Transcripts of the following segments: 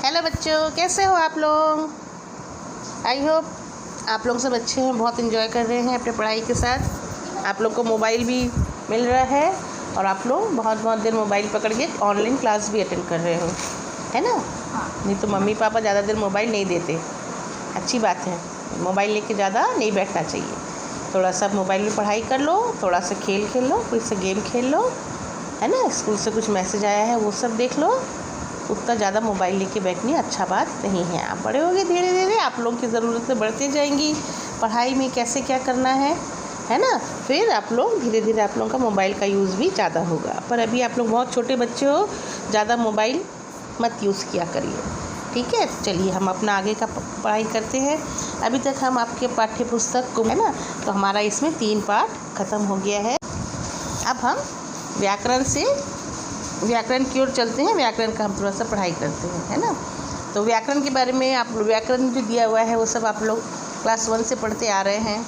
Hello बच्चों, कैसे हो आप लोग? आई होप आप लोग सब अच्छे हैं, बहुत एंजॉय कर रहे हैं अपने पढ़ाई के साथ। आप लोग को मोबाइल भी मिल रहा है और आप लोग बहुत देर मोबाइल पकड़ के ऑनलाइन क्लास भी अटेंड कर रहे हो, है ना? नहीं तो मम्मी पापा ज़्यादा देर मोबाइल नहीं देते। अच्छी बात है, मोबाइल लेके ज़्यादा नहीं बैठना चाहिए। थोड़ा सा मोबाइल में पढ़ाई कर लो, थोड़ा सा खेल खेल लो, कोई सा गेम खेल लो, है ना? स्कूल से कुछ मैसेज आया है वो सब देख लो। उतना ज़्यादा मोबाइल लेके बैठनी अच्छा बात नहीं है। आप बड़े होगे, धीरे धीरे आप लोगों की ज़रूरतें बढ़ती जाएंगी, पढ़ाई में कैसे क्या करना है ना? फिर आप लोग धीरे धीरे आप लोगों का मोबाइल का यूज़ भी ज़्यादा होगा। पर अभी आप लोग बहुत छोटे बच्चे हो, ज़्यादा मोबाइल मत यूज़ किया करिए, ठीक है? चलिए हम अपना आगे का पढ़ाई करते हैं। अभी तक हम आपके पाठ्य पुस्तक को, है ना, तो हमारा इसमें 3 पाठ ख़त्म हो गया है। अब हम व्याकरण की ओर चलते हैं। व्याकरण का हम थोड़ा सा पढ़ाई करते हैं, है ना? तो व्याकरण के बारे में आप व्याकरण जो दिया हुआ है वो सब आप लोग क्लास 1 से पढ़ते आ रहे हैं,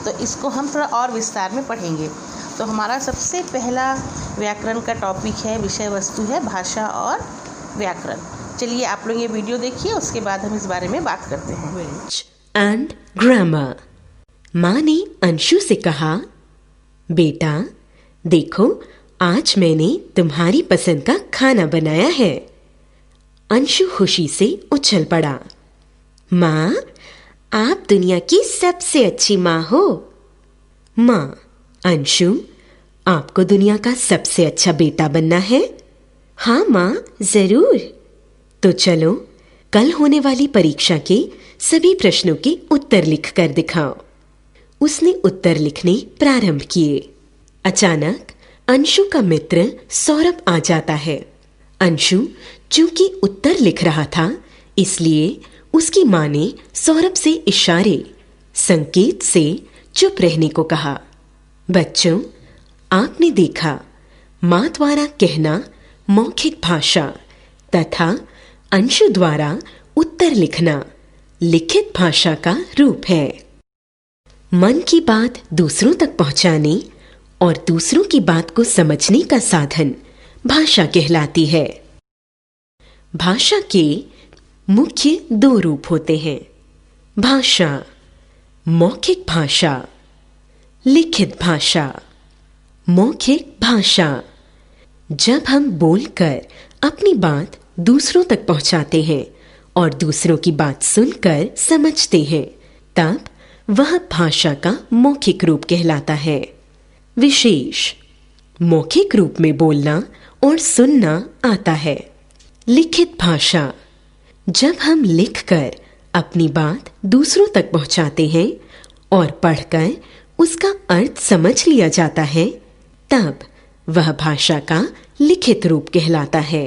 तो इसको हम थोड़ा और विस्तार में पढ़ेंगे। तो हमारा सबसे पहला व्याकरण का टॉपिक है, विषय वस्तु है भाषा और व्याकरण। चलिए आप लोग ये वीडियो देखिए, उसके बाद हम इस बारे में बात करते हैं। Language and grammar। माँ ने अंशु से कहा, बेटा देखो आज मैंने तुम्हारी पसंद का खाना बनाया है। अंशु खुशी से उछल पड़ा। माँ, आप दुनिया की सबसे अच्छी माँ हो। माँ, अंशु, आपको दुनिया का सबसे अच्छा बेटा बनना है। हाँ माँ, जरूर। तो चलो कल होने वाली परीक्षा के सभी प्रश्नों के उत्तर लिख कर दिखाओ। उसने उत्तर लिखने प्रारंभ किए। अचानक अंशु का मित्र सौरभ आ जाता है। अंशु चूंकि उत्तर लिख रहा था, इसलिए उसकी माँ ने सौरभ से इशारे संकेत से चुप रहने को कहा। बच्चों, आपने देखा, माँ द्वारा कहना मौखिक भाषा तथा अंशु द्वारा उत्तर लिखना लिखित भाषा का रूप है। मन की बात दूसरों तक पहुंचाने और दूसरों की बात को समझने का साधन भाषा कहलाती है। भाषा के मुख्य 2 रूप होते हैं, भाषा, मौखिक भाषा, लिखित भाषा। मौखिक भाषा, जब हम बोलकर अपनी बात दूसरों तक पहुंचाते हैं और दूसरों की बात सुनकर समझते हैं, तब वह भाषा का मौखिक रूप कहलाता है। विशेष, मौखिक रूप में बोलना और सुनना आता है। लिखित भाषा, जब हम लिखकर अपनी बात दूसरों तक पहुंचाते हैं और पढ़कर उसका अर्थ समझ लिया जाता है, तब वह भाषा का लिखित रूप कहलाता है।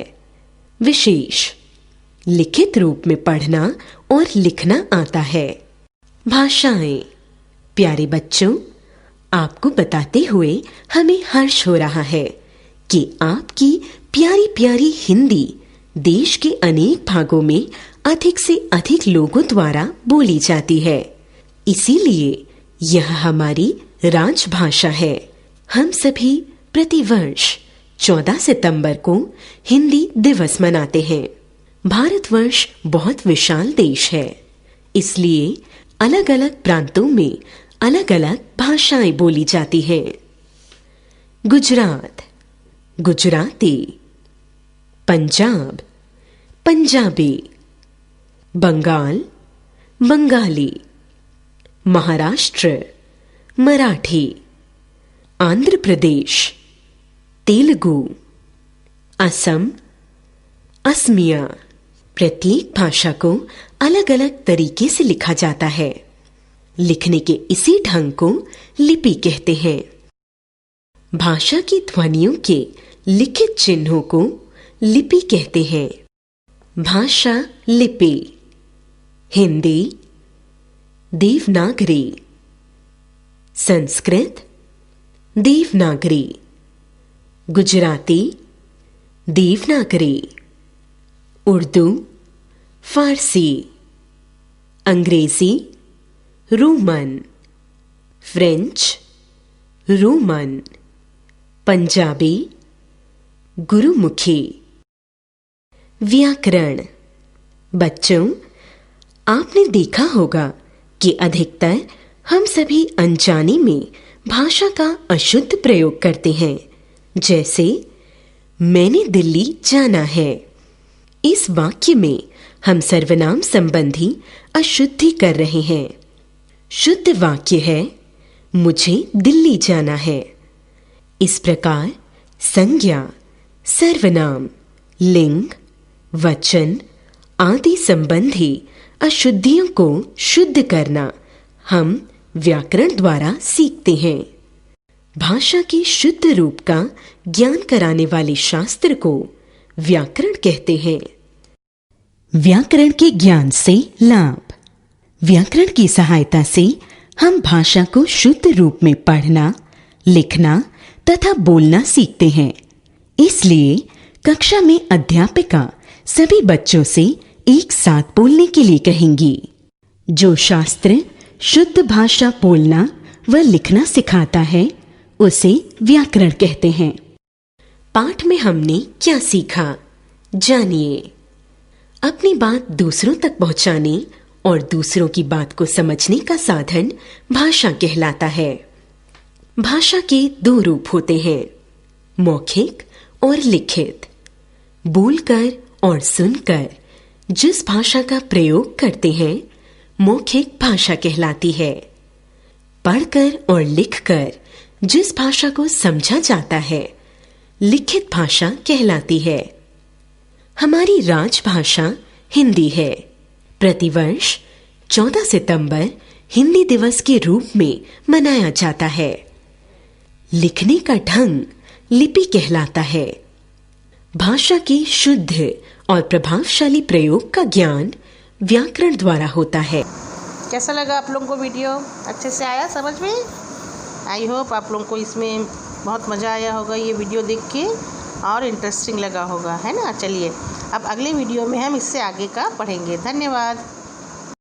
विशेष, लिखित रूप में पढ़ना और लिखना आता है। भाषाएं। प्यारे बच्चों, आपको बताते हुए हमें हर्ष हो रहा है कि आपकी प्यारी प्यारी हिंदी देश के अनेक भागों में अधिक से अधिक लोगों द्वारा बोली जाती है। इसीलिए यह हमारी राजभाषा है। हम सभी प्रतिवर्ष 14 सितंबर को हिंदी दिवस मनाते हैं। भारतवर्ष बहुत विशाल देश है, इसलिए अलग अलग प्रांतों में अलग अलग भाषाएं बोली जाती हैं। गुजरात, गुजराती। पंजाब, पंजाबी। बंगाल, बंगाली। महाराष्ट्र, मराठी। आंध्र प्रदेश, तेलुगु। असम, असमिया। प्रत्येक भाषा को अलग अलग तरीके से लिखा जाता है। लिखने के इसी ढंग को लिपि कहते हैं। भाषा की ध्वनियों के लिखित चिन्हों को लिपि कहते हैं। भाषा लिपि। हिंदी, देवनागरी। संस्कृत, देवनागरी। गुजराती, देवनागरी। उर्दू, फारसी। अंग्रेजी, Roman. French, Roman. Punjabi, Gurmukhi. व्याकरण। बच्चों, आपने देखा होगा कि अधिकतर हम सभी अनजाने में भाषा का अशुद्ध प्रयोग करते हैं। जैसे मैंने दिल्ली जाना है। इस वाक्य में हम सर्वनाम संबंधी अशुद्धि कर रहे हैं। शुद्ध वाक्य है मुझे दिल्ली जाना है। इस प्रकार संज्ञा, सर्वनाम, लिंग, वचन आदि संबंधी अशुद्धियों को शुद्ध करना हम व्याकरण द्वारा सीखते हैं। भाषा के शुद्ध रूप का ज्ञान कराने वाले शास्त्र को व्याकरण कहते हैं। व्याकरण के ज्ञान से लाभ। व्याकरण की सहायता से हम भाषा को शुद्ध रूप में पढ़ना, लिखना तथा बोलना सीखते हैं। इसलिए कक्षा में अध्यापिका सभी बच्चों से एक साथ बोलने के लिए कहेंगी। जो शास्त्र शुद्ध भाषा बोलना व लिखना सिखाता है उसे व्याकरण कहते हैं। पाठ में हमने क्या सीखा, जानिए। अपनी बात दूसरों तक पहुंचाने और दूसरों की बात को समझने का साधन भाषा कहलाता है। भाषा के दो रूप होते हैं, मौखिक और लिखित। बोलकर और सुनकर जिस भाषा का प्रयोग करते हैं मौखिक भाषा कहलाती है। पढ़कर और लिखकर जिस भाषा को समझा जाता है लिखित भाषा कहलाती है। हमारी राजभाषा हिंदी है। प्रतिवर्ष 14 सितंबर हिंदी दिवस के रूप में मनाया जाता है। लिखने का ढंग लिपि कहलाता है। भाषा के शुद्ध और प्रभावशाली प्रयोग का ज्ञान व्याकरण द्वारा होता है। कैसा लगा आप लोगों को वीडियो? अच्छे से आया समझ में? आई होप आप लोगों को इसमें बहुत मज़ा आया होगा ये वीडियो देख के और इंटरेस्टिंग लगा होगा, है ना। चलिए अब अगले वीडियो में हम इससे आगे का पढ़ेंगे। धन्यवाद।